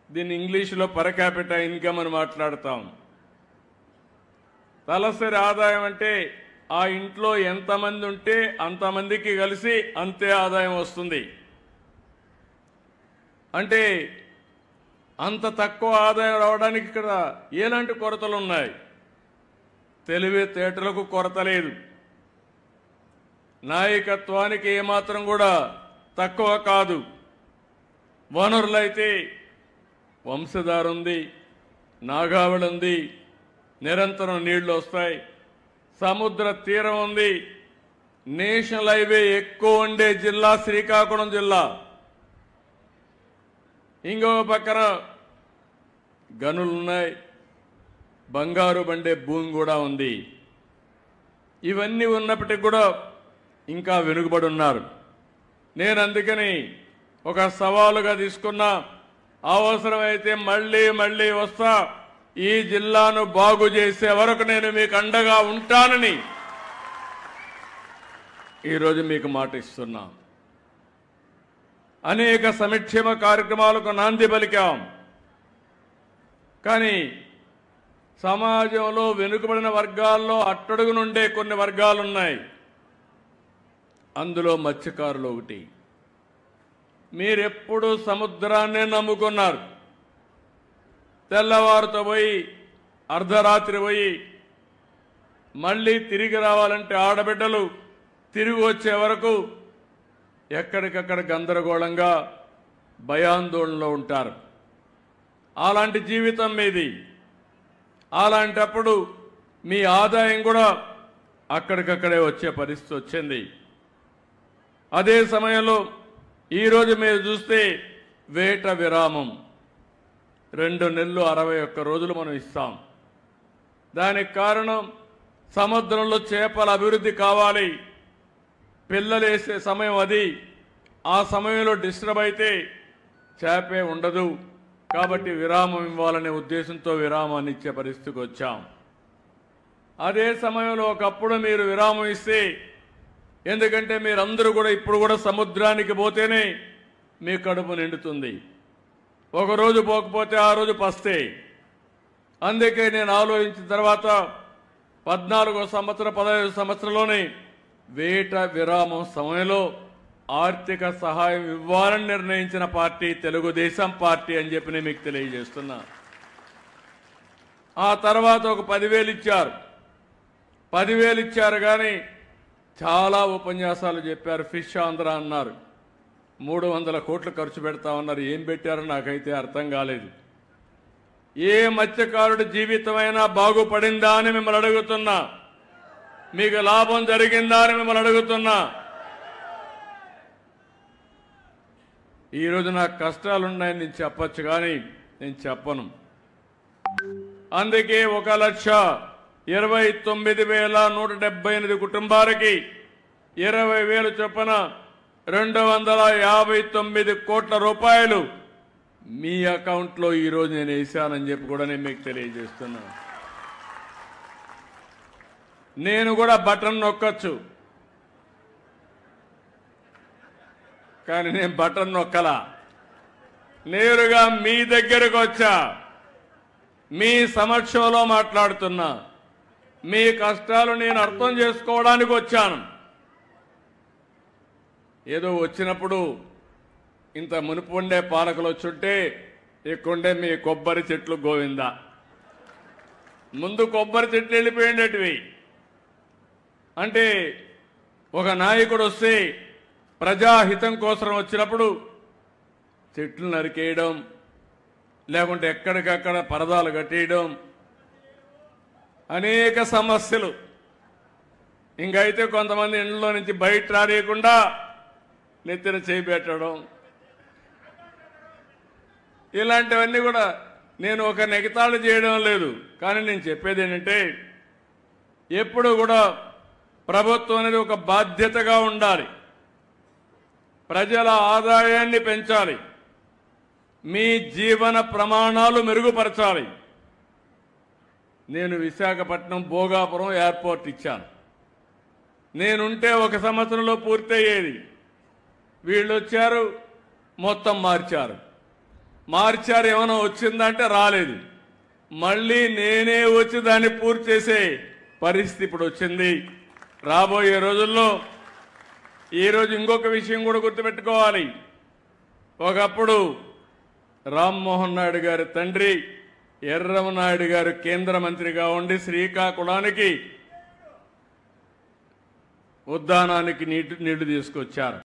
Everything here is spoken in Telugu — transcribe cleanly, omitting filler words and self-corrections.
దీన్ని ఇంగ్లీష్లో పర్ క్యాపిటా ఇన్కమ్ అని మాట్లాడతాం. తలసరి ఆదాయం అంటే ఆ ఇంట్లో ఎంతమంది ఉంటే అంతమందికి కలిసి అంతే ఆదాయం వస్తుంది. అంటే అంత తక్కువ ఆదాయం రావడానికి ఇక్కడ ఎలాంటి కొరతలు ఉన్నాయి? తెలివితేటలకు కొరత లేదు, నాయకత్వానికి ఏమాత్రం కూడా తక్కువ కాదు. వనరులైతే వంశధార ఉంది, నాగావళి ఉంది, నిరంతరం నీళ్లు వస్తాయి, సముద్ర తీరం ఉంది, నేషనల్ హైవే ఎక్కువ ఉండే జిల్లా శ్రీకాకుళం జిల్లా. ఇంకో పక్కన గనులున్నాయి, బంగారు బండే భూమి కూడా ఉంది. ఇవన్నీ ఉన్నప్పటికీ కూడా ఇంకా వెనుకబడి ఉన్నారు. నేను అందుకని ఒక సవాలుగా తీసుకున్నా, అవసరమైతే మళ్ళీ మళ్ళీ వస్తా, ఈ జిల్లాను బాగు చేసే వరకు నేను మీకు అండగా ఉంటానని ఈరోజు మీకు మాట ఇస్తున్నా. అనేక సంక్షేమ కార్యక్రమాలకు నాంది పలికాం. కానీ సమాజంలో వెనుకబడిన వర్గాల్లో అట్టడుగు నుండే కొన్ని వర్గాలు ఉన్నాయి. అందులో మత్స్యకారులు ఒకటి. మీరెప్పుడు సముద్రాన్నే నమ్ముకున్నారు. తెల్లవారుతో పోయి అర్ధరాత్రి పోయి మళ్ళీ తిరిగి రావాలంటే ఆడబిడ్డలు తిరిగి వచ్చే వరకు ఎక్కడికక్కడ గందరగోళంగా భయాందోళనలో ఉంటారు. అలాంటి జీవితం మీది. అలాంటప్పుడు మీ ఆదాయం కూడా అక్కడికక్కడే వచ్చే పరిస్థితి వచ్చింది. అదే సమయంలో ఈరోజు మీరు చూస్తే వేట విరామం 2 నెలలు 61 రోజులు మనం ఇస్తాం. దానికి కారణం సముద్రంలో చేపల అభివృద్ధి కావాలి. పిల్లలు వేసే సమయం అది. ఆ సమయంలో డిస్టర్బ్ అయితే చేపే ఉండదు. కాబట్టి విరామం ఇవ్వాలనే ఉద్దేశంతో విరామాన్ని ఇచ్చే పరిస్థితికి వచ్చాం. అదే సమయంలో ఒకప్పుడు మీరు విరామం ఇస్తే, ఎందుకంటే మీరందరూ కూడా ఇప్పుడు కూడా సముద్రానికి పోతేనే మీ కడుపు నిండుతుంది. ఒకరోజు పోకపోతే ఆ రోజు పస్తే. అందుకే నేను ఆలోచించిన తర్వాత 14వ సంవత్సరం 15వ సంవత్సరంలోనే వేట విరామం సమయంలో ఆర్థిక సహాయం ఇవ్వాలని నిర్ణయించిన పార్టీ తెలుగుదేశం పార్టీ అని చెప్పి నేను మీకు తెలియజేస్తున్నా. ఆ తర్వాత ఒక 10,000 ఇచ్చారు. 10,000 ఇచ్చారు కానీ చాలా ఉపన్యాసాలు చెప్పారు. ఫిష్ ఆంధ్ర అన్నారు. 300 కోట్లు ఖర్చు పెడతామన్నారు. ఏం పెట్టారో నాకైతే అర్థం కాలేదు. ఏ మత్స్యకారుడి జీవితమైనా బాగుపడిందా అని మిమ్మల్ని అడుగుతున్నా. మీకు లాభం జరిగిందా అని మిమ్మల్ని అడుగుతున్నా. ఈరోజు నాకు కష్టాలున్నాయని నేను చెప్పచ్చు కానీ నేను చెప్పను. అందుకే 1,29,178 కుటుంబాలకి 20,000 చొప్పున 259 కోట్ల రూపాయలు మీ అకౌంట్లో ఈరోజు నేను వేశానని చెప్పి కూడా నేను మీకు తెలియజేస్తున్నాను. నేను కూడా బటన్ నొక్కచ్చు, కానీ నేను బటన్ నొక్కలా. నేరుగా మీ దగ్గరకు వచ్చా, మీ సమక్షంలో మాట్లాడుతున్నా. మీ కష్టాలు నేను అర్థం చేసుకోవడానికి వచ్చాను. ఏదో వచ్చినప్పుడు ఇంత మునుపు ఉండే పాలకులు వచ్చుంటే ఇక్కడుండే మీ కొబ్బరి చెట్లు గోవిందా. ముందు కొబ్బరి చెట్లు వెళ్ళిపోయేటివి. అంటే ఒక నాయకుడు వస్తే ప్రజాహితం కోసం వచ్చినప్పుడు చెట్లు నరికేయడం, లేకుంటే ఎక్కడికక్కడ పరదాలు కట్టేయడం, అనేక సమస్యలు. ఇంకైతే కొంతమంది ఇంట్లో నుంచి బయట రానియకుండా నెత్తిన చేపెట్టడం, ఇలాంటివన్నీ కూడా నేను ఒక నెగతాళు చేయడం లేదు. కానీ నేను చెప్పేది ఏంటంటే, ఎప్పుడు కూడా ప్రభుత్వం అనేది ఒక బాధ్యతగా ఉండాలి. ప్రజల ఆదాయాన్ని పెంచాలి, మీ జీవన ప్రమాణాలు మెరుగుపరచాలి. నేను విశాఖపట్నం భోగాపురం ఎయిర్పోర్ట్ ఇచ్చాను. నేనుంటే 1 సంవత్సరంలో పూర్తయ్యేది. వీళ్ళు వచ్చారు, మొత్తం మార్చారు. మార్చారు, ఏమైనా వచ్చిందంటే రాలేదు. మళ్ళీ నేనే వచ్చి దాన్ని పూర్తి చేసే పరిస్థితి ఇప్పుడు వచ్చింది. రాబోయే రోజుల్లో ఈరోజు ఇంకొక విషయం కూడా గుర్తుపెట్టుకోవాలి. ఒకప్పుడు రామ్మోహన్ నాయుడు గారి తండ్రి ఎర్రమనాయుడు గారు కేంద్ర మంత్రిగా ఉండి శ్రీకాకుళానికి ఉద్దానానికి నీళ్లు తీసుకొచ్చారు.